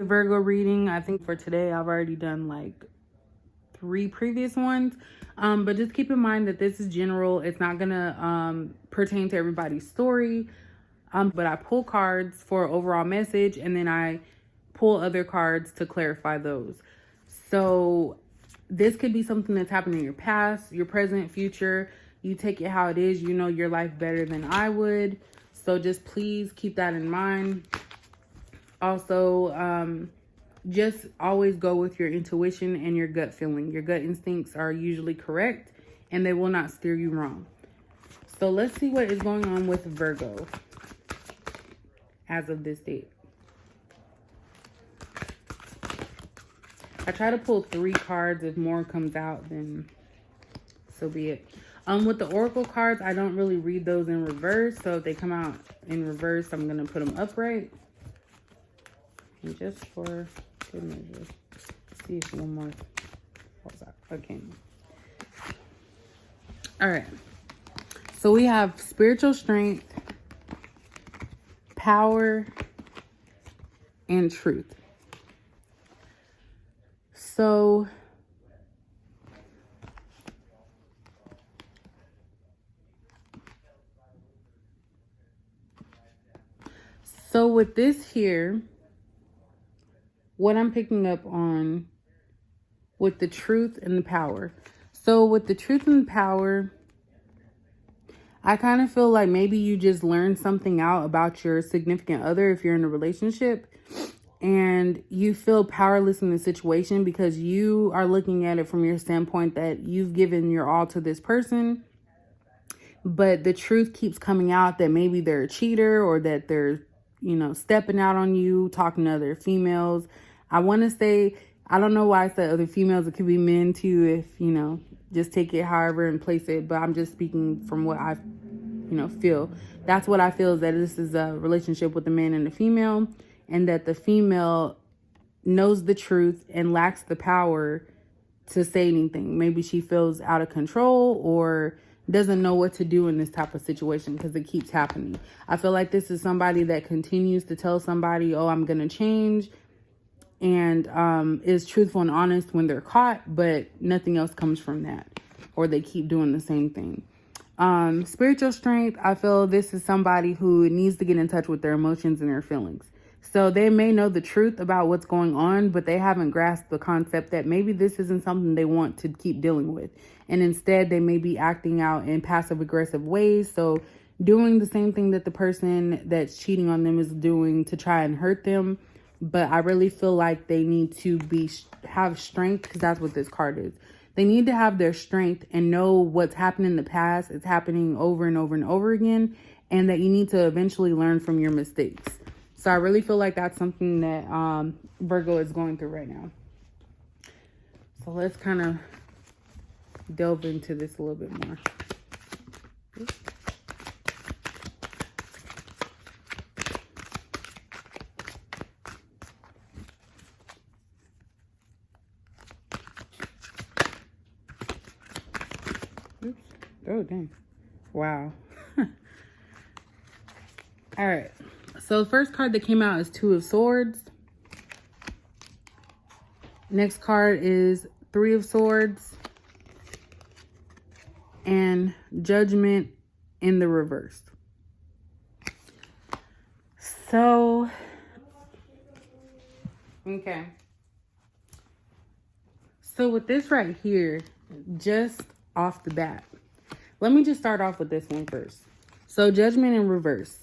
The Virgo reading, I think for today, I've already done like 3 previous ones. But just keep in mind that this is general. It's not gonna pertain to everybody's story. But I pull cards for overall message, and then I pull other cards to clarify those. So this could be something that's happened in your past, your present, future. You take it how it is. You know your life better than I would. So just please keep that in mind. Also, just always go with your intuition and your gut feeling. Your gut instincts are usually correct and they will not steer you wrong. So let's see what is going on with Virgo as of this date. I try to pull 3 cards. If more comes out, then so be it. With the Oracle cards, I don't really read those in reverse. So if they come out in reverse, I'm going to put them upright. And just for good measure, see if one more falls out. Okay. All right. So we have spiritual strength, power, and truth. So with this here, what I'm picking up on with the truth and the power. So with the truth and the power, I kind of feel like maybe you just learned something out about your significant other if you're in a relationship, and you feel powerless in the situation because you are looking at it from your standpoint that you've given your all to this person, but the truth keeps coming out that maybe they're a cheater or that they're, stepping out on you, talking to other females. I want to say, I don't know why I said other females. It could be men too if, just take it however and place it. But I'm just speaking from what I, feel. That's what I feel, is that this is a relationship with a man and a female, and that the female knows the truth and lacks the power to say anything. Maybe she feels out of control or doesn't know what to do in this type of situation because it keeps happening. I feel like this is somebody that continues to tell somebody, oh, I'm going to change, and is truthful and honest when they're caught, but nothing else comes from that, or they keep doing the same thing. Spiritual strength, I feel this is somebody who needs to get in touch with their emotions and their feelings. So they may know the truth about what's going on, but they haven't grasped the concept that maybe this isn't something they want to keep dealing with. And instead, they may be acting out in passive aggressive ways. So doing the same thing that the person that's cheating on them is doing to try and hurt them. But I really feel like they need to have strength, because that's what this card is. They need to have their strength and know what's happened in the past. It's happening over and over and over again. And that you need to eventually learn from your mistakes. So I really feel like that's something that Virgo is going through right now. So let's kind of delve into this a little bit more. Oops. Oh, dang. Wow. All right. So the first card that came out is 2 of Swords. Next card is 3 of Swords. And Judgment in the reverse. So, okay. So with this right here, just off the bat, let me just start off with this one first. So Judgment in reverse.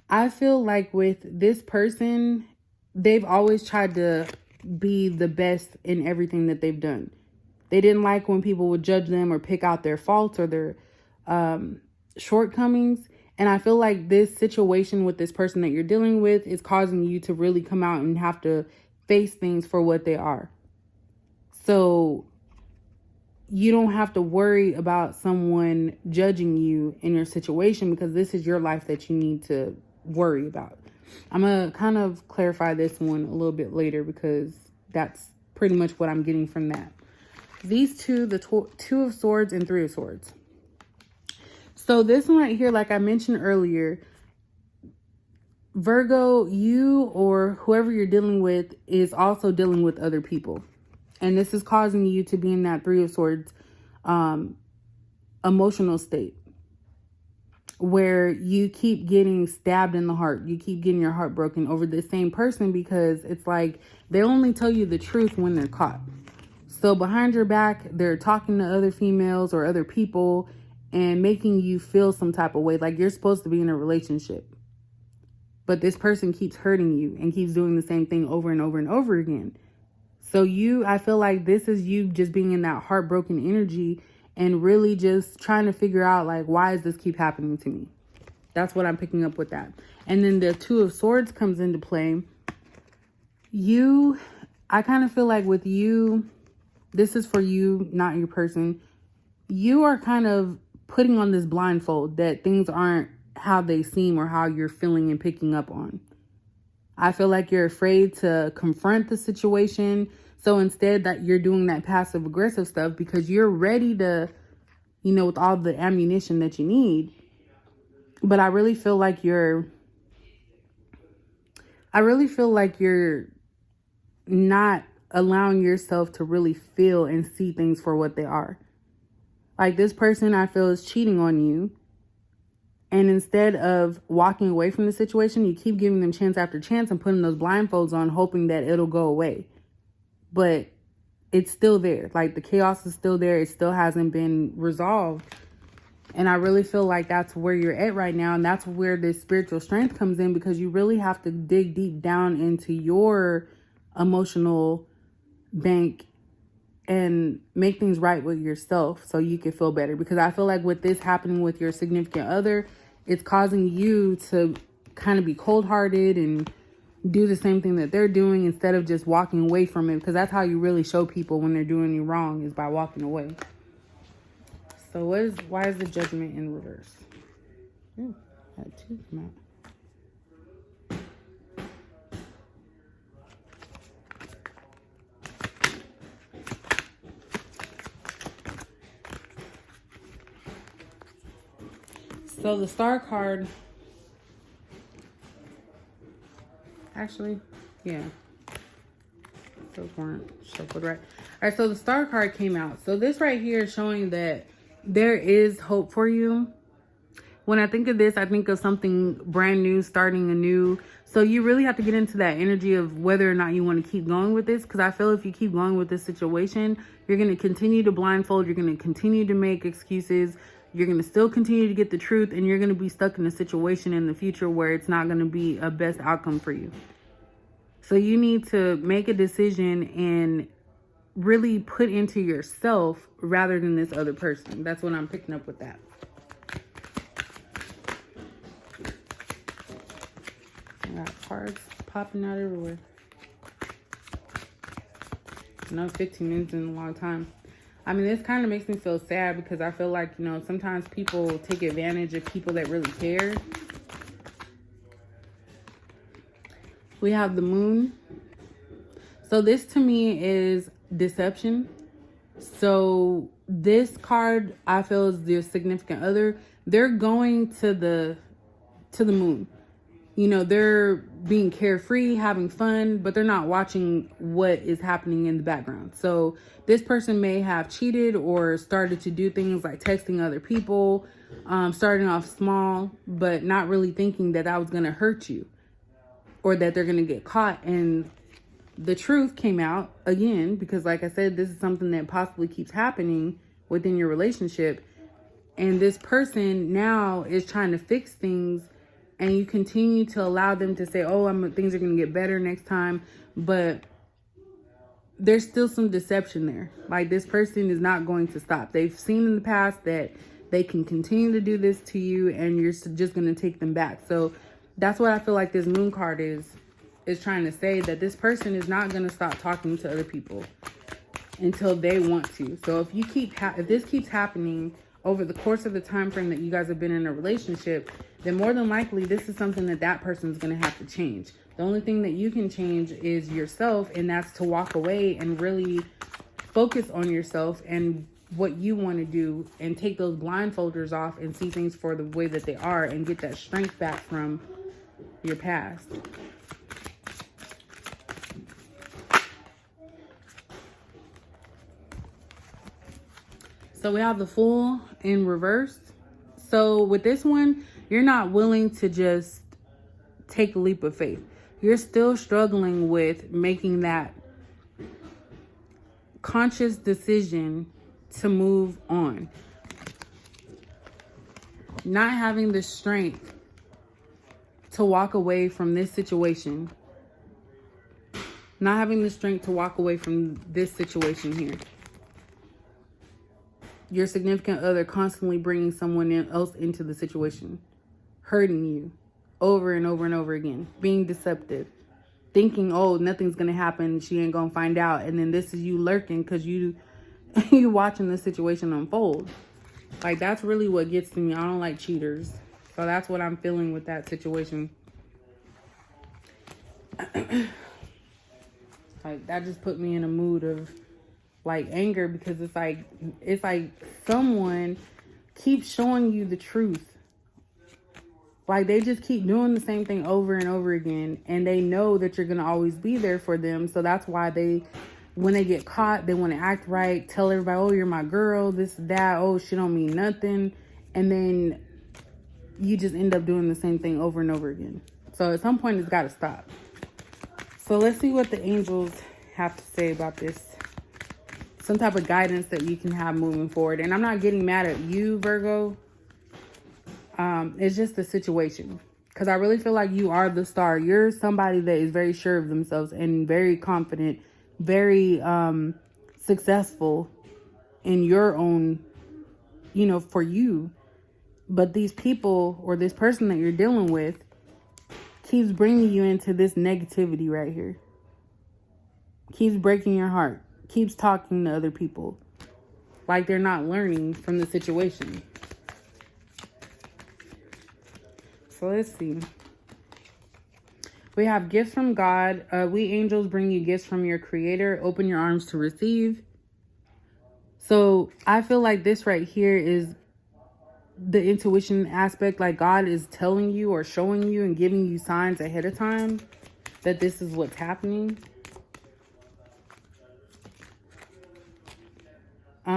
I feel like with this person, they've always tried to be the best in everything that they've done. They didn't like when people would judge them or pick out their faults or their shortcomings. And I feel like this situation with this person that you're dealing with is causing you to really come out and have to face things for what they are. So you don't have to worry about someone judging you in your situation, because this is your life that you need to worry about. I'm going to kind of clarify this one a little bit later, because that's pretty much what I'm getting from that. These two, the 2 of Swords and 3 of Swords. So this one right here, like I mentioned earlier, Virgo, you or whoever you're dealing with is also dealing with other people. And this is causing you to be in that Three of Swords emotional state where you keep getting stabbed in the heart. You keep getting your heart broken over the same person because it's like they only tell you the truth when they're caught. So behind your back, they're talking to other females or other people and making you feel some type of way, like you're supposed to be in a relationship. But this person keeps hurting you and keeps doing the same thing over and over and over again. So I feel like this is you just being in that heartbroken energy and really just trying to figure out, like, why does this keep happening to me? That's what I'm picking up with that. And then the Two of Swords comes into play. I kind of feel like with you, this is for you, not your person. You are kind of putting on this blindfold that things aren't how they seem or how you're feeling and picking up on. I feel like you're afraid to confront the situation. So instead that you're doing that passive aggressive stuff because you're ready to, with all the ammunition that you need. But I really feel like you're not allowing yourself to really feel and see things for what they are. Like this person I feel is cheating on you. And instead of walking away from the situation, you keep giving them chance after chance and putting those blindfolds on, hoping that it'll go away. But it's still there. Like the chaos is still there. It still hasn't been resolved. And I really feel like that's where you're at right now. And that's where this spiritual strength comes in, because you really have to dig deep down into your emotional bank and make things right with yourself so you can feel better. Because I feel like with this happening with your significant other, it's causing you to kind of be cold-hearted and do the same thing that they're doing instead of just walking away from it. Because that's how you really show people when they're doing you wrong, is by walking away. So why is the Judgment in reverse? Ooh, had two come out. So the Star card, actually, yeah, those weren't shuffled right. All right, so the Star card came out. So this right here is showing that there is hope for you. When I think of this, I think of something brand new, starting anew. So you really have to get into that energy of whether or not you want to keep going with this. Because I feel if you keep going with this situation, you're going to continue to blindfold. You're going to continue to make excuses. You're going to still continue to get the truth. And you're going to be stuck in a situation in the future where it's not going to be a best outcome for you. So you need to make a decision and really put into yourself rather than this other person. That's what I'm picking up with that. I got cards popping out everywhere. I know 15 minutes is a long time. I mean, this kind of makes me feel sad because I feel like, sometimes people take advantage of people that really care. We have the Moon. So this to me is deception. So this card I feel is their significant other. They're going to the moon. They're being carefree, having fun, but they're not watching what is happening in the background. So this person may have cheated or started to do things like texting other people, starting off small, but not really thinking that was going to hurt you or that they're going to get caught. And the truth came out again, because like I said, this is something that possibly keeps happening within your relationship. And this person now is trying to fix things, and you continue to allow them to say, things are going to get better next time. But there's still some deception there. Like, this person is not going to stop. They've seen in the past that they can continue to do this to you, and you're just going to take them back. So that's what I feel like this Moon card is trying to say, that this person is not going to stop talking to other people until they want to. So if this keeps happening over the course of the time frame that you guys have been in a relationship, then more than likely this is something that person is going to have to change. The only thing that you can change is yourself, and that's to walk away and really focus on yourself and what you want to do, and take those blindfolders off and see things for the way that they are, and get that strength back from your past. So we have the Fool in reverse. So with this one, you're not willing to just take a leap of faith. You're still struggling with making that conscious decision to move on. Not having the strength to walk away from this situation. Not having the strength to walk away from this situation here. Your significant other constantly bringing someone else into the situation. Hurting you over and over and over again. Being deceptive. Thinking, oh, nothing's going to happen. She ain't going to find out. And then this is you lurking because you watching the situation unfold. Like, that's really what gets to me. I don't like cheaters. So that's what I'm feeling with that situation. Like, that just put me in a mood of, like, anger, because it's like someone keeps showing you the truth. Like, they just keep doing the same thing over and over again, and they know that you're going to always be there for them. So that's why when they get caught, they want to act right, tell everybody, oh, you're my girl, this, that, oh, she don't mean nothing. And then you just end up doing the same thing over and over again. So at some point, it's got to stop. So let's see what the angels have to say about this. Some type of guidance that you can have moving forward. And I'm not getting mad at you, Virgo. It's just the situation. Because I really feel like you are the star. You're somebody that is very sure of themselves and very confident, very successful in your own, for you. But these people or this person that you're dealing with keeps bringing you into this negativity right here. Keeps breaking your heart. Keeps talking to other people like they're not learning from the situation. So let's see. We have gifts from God. We angels bring you gifts from your creator. Open your arms to receive. So I feel like this right here is the intuition aspect. Like, God is telling you or showing you and giving you signs ahead of time that this is what's happening.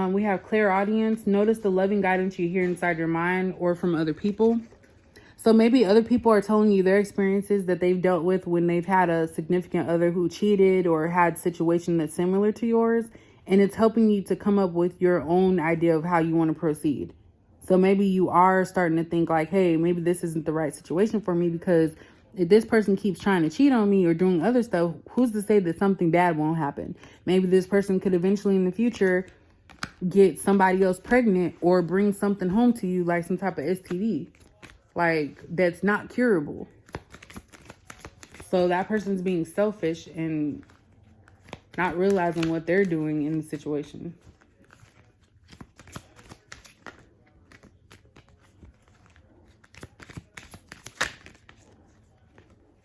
We have clairaudience. Notice the loving guidance you hear inside your mind or from other people. So maybe other people are telling you their experiences that they've dealt with when they've had a significant other who cheated or had a situation that's similar to yours. And it's helping you to come up with your own idea of how you want to proceed. So maybe you are starting to think like, hey, maybe this isn't the right situation for me, because if this person keeps trying to cheat on me or doing other stuff, who's to say that something bad won't happen? Maybe this person could eventually in the future get somebody else pregnant or bring something home to you, like some type of STD, like that's not curable. So that person's being selfish and not realizing what they're doing in the situation.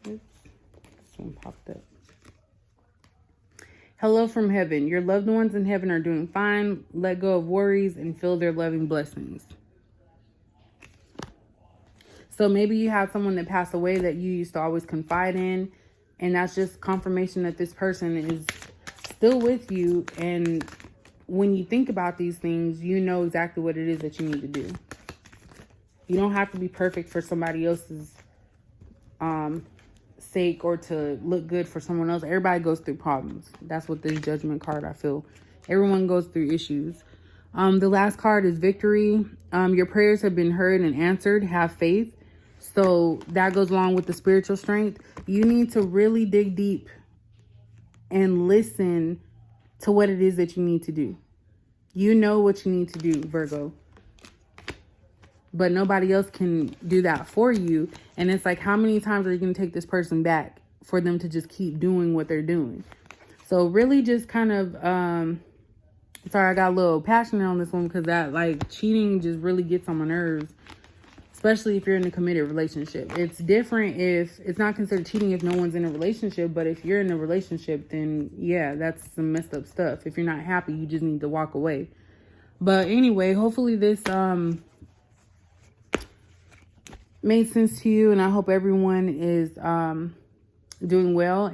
Oops, this one popped up. Hello from heaven. Your loved ones in heaven are doing fine. Let go of worries and feel their loving blessings. So maybe you have someone that passed away that you used to always confide in, and that's just confirmation that this person is still with you. And when you think about these things, you know exactly what it is that you need to do. You don't have to be perfect for somebody else's sake or to look good for someone else. Everybody goes through problems. That's what this judgment card, I feel. Everyone goes through issues. The last card is victory. Your prayers have been heard and answered. Have faith. So that goes along with the spiritual strength. You need to really dig deep and listen to what it is that you need to do. You know what you need to do, Virgo. But nobody else can do that for you. And it's like, how many times are you going to take this person back for them to just keep doing what they're doing? So really just kind of, sorry, I got a little passionate on this one, because that, like, cheating just really gets on my nerves. Especially if you're in a committed relationship. It's different if it's not considered cheating if no one's in a relationship. But if you're in a relationship, then yeah, that's some messed up stuff. If you're not happy, you just need to walk away. But anyway, hopefully this made sense to you, and I hope everyone is doing well.